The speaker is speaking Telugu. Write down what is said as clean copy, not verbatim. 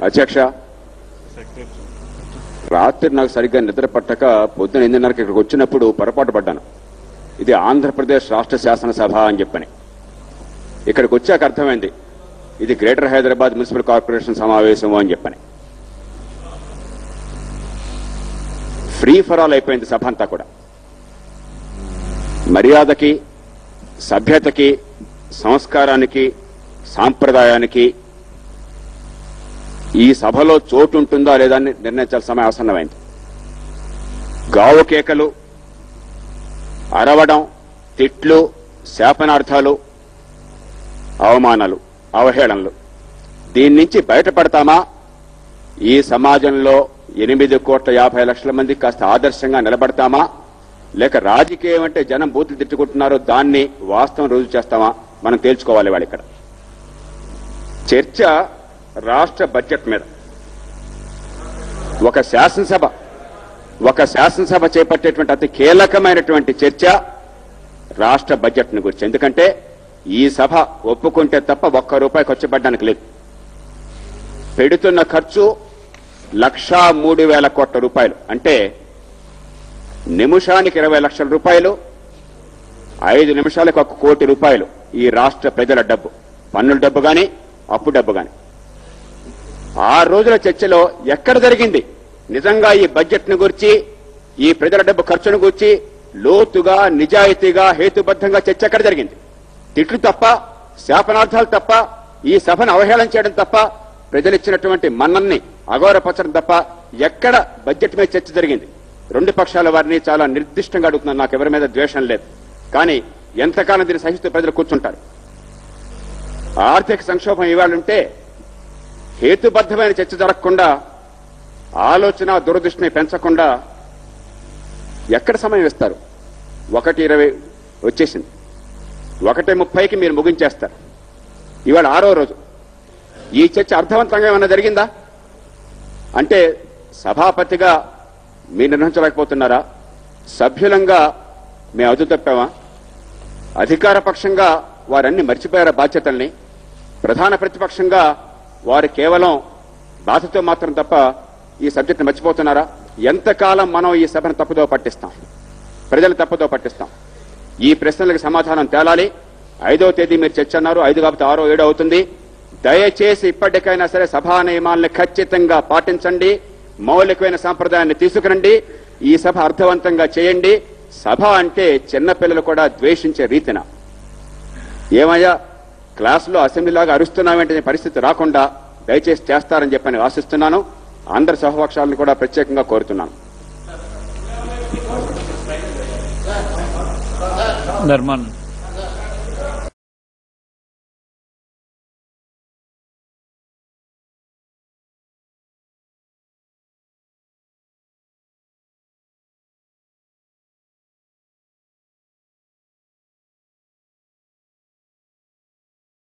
అధ్యక్ష, రాత్రి నాకు సరిగ్గా నిద్ర పట్టక పొద్దున 8:30కి ఇక్కడికి వచ్చినప్పుడు పొరపాటు పడ్డాను. ఇది ఆంధ్రప్రదేశ్ రాష్ట్ర శాసనసభ అని చెప్పని. ఇక్కడికి వచ్చాక అర్థమైంది ఇది గ్రేటర్ హైదరాబాద్ మున్సిపల్ కార్పొరేషన్ సమావేశం అని చెప్పని. ఫ్రీ ఫర్ ఆల్ అయిపోయింది సభ అంతా కూడా. మర్యాదకి, సభ్యతకి, సంస్కారానికి, సాంప్రదాయానికి ఈ సభలో చోటు ఉంటుందా లేదా అని నిర్ణయించాల్సిన సమయం ఆసన్నమైంది. గావు కేకలు, అరవడం, తిట్లు, శాపనార్థాలు, అవమానాలు, అవహేళనలు, దీని నుంచి బయటపడతామా? ఈ సమాజంలో 8,50,00,000 మంది కాస్త ఆదర్శంగా నిలబడతామా? లేక రాజకీయం అంటే జనం బూతులు తిట్టుకుంటున్నారో దాన్ని వాస్తవం రుజువు చేస్తామా? మనం తేల్చుకోవాలి. వాళ్ళు ఇక్కడ చర్చ రాష్ట్ర బడ్జెట్ మీద. ఒక శాసనసభ చేపట్టేటువంటి అతి కీలకమైనటువంటి చర్చ రాష్ట్ర బడ్జెట్ ని గురించి. ఎందుకంటే ఈ సభ ఒప్పుకుంటే తప్ప ₹1 ఖర్చు పెట్టడానికి లేదు. పెడుతున్న ఖర్చు ₹1,03,000 అంటే నిమిషానికి ₹20 లక్షలు, 5 నిమిషాలకు ₹1 కోటి ఈ రాష్ట్ర ప్రజల డబ్బు, పన్నుల డబ్బు గాని, అప్పు డబ్బు గాని. 6 రోజుల చర్చలో ఎక్కడ జరిగింది నిజంగా ఈ బడ్జెట్ ను గురించి, ఈ ప్రజల డబ్బు ఖర్చును గురించి లోతుగా, నిజాయితీగా, హేతుబద్ధంగా చర్చ ఎక్కడ జరిగింది? తిట్లు తప్ప, శాపనార్థాలు తప్ప, ఈ సభను అవహేళన చేయడం తప్ప, ప్రజలిచ్చినటువంటి మన్నన్ని అగౌరవపరచడం తప్ప ఎక్కడ బడ్జెట్ మీద చర్చ జరిగింది? 2 పక్షాల వారిని చాలా నిర్దిష్టంగా అడుగుతున్నాను. నాకు ఎవరి మీద ద్వేషం లేదు, కానీ ఎంతకాలం దీన్ని సహిస్తూ ప్రజలు కూర్చుంటారు? ఆర్థిక సంక్షోభం ఇవాళుంటే హేతుబద్ధమైన చర్చ జరగకుండా, ఆలోచన దురదృష్టిని పెంచకుండా ఎక్కడ సమయం ఇస్తారు? 1:20 వచ్చేసింది. 1:30కి మీరు ముగించేస్తారు. ఇవాళ 6వ రోజు. ఈ చర్చ అర్థవంతంగా ఏమన్నా జరిగిందా? అంటే సభాపతిగా మీరు నిర్వహించలేకపోతున్నారా? సభ్యులంగా మేము అదు తప్పామా? అధికార పక్షంగా వారన్నీ మర్చిపోయారా బాధ్యతల్ని? ప్రధాన ప్రతిపక్షంగా వారు కేవలం బాధతో మాత్రం తప్ప ఈ సబ్జెక్టును మర్చిపోతున్నారా? ఎంతకాలం మనం ఈ సభను తప్పుదో పట్టిస్తాం? ప్రజలు తప్పుదో పట్టిస్తాం? ఈ ప్రశ్నలకు సమాధానం తేలాలి. 5వ తేదీ మీరు చర్చ అన్నారు. 5 కాబట్టి 6, 7 అవుతుంది. దయచేసి ఇప్పటికైనా సరే సభా నియమాలను ఖచ్చితంగా పాటించండి. మౌలికమైన సాంప్రదాయాన్ని తీసుకురండి. ఈ సభ అర్థవంతంగా చేయండి. సభ అంటే చిన్నపిల్లలు కూడా ద్వేషించే రీతిన ఏమయ్యా క్లాసులో అసెంబ్లీలాగా అరుస్తున్నామంటే పరిస్థితి రాకుండా దయచేసి చేస్తారని చెప్పని ఆశిస్తున్నాను. అందరి సహపక్షాలను కూడా ప్రత్యేకంగా కోరుతున్నాను. ధర్మాన్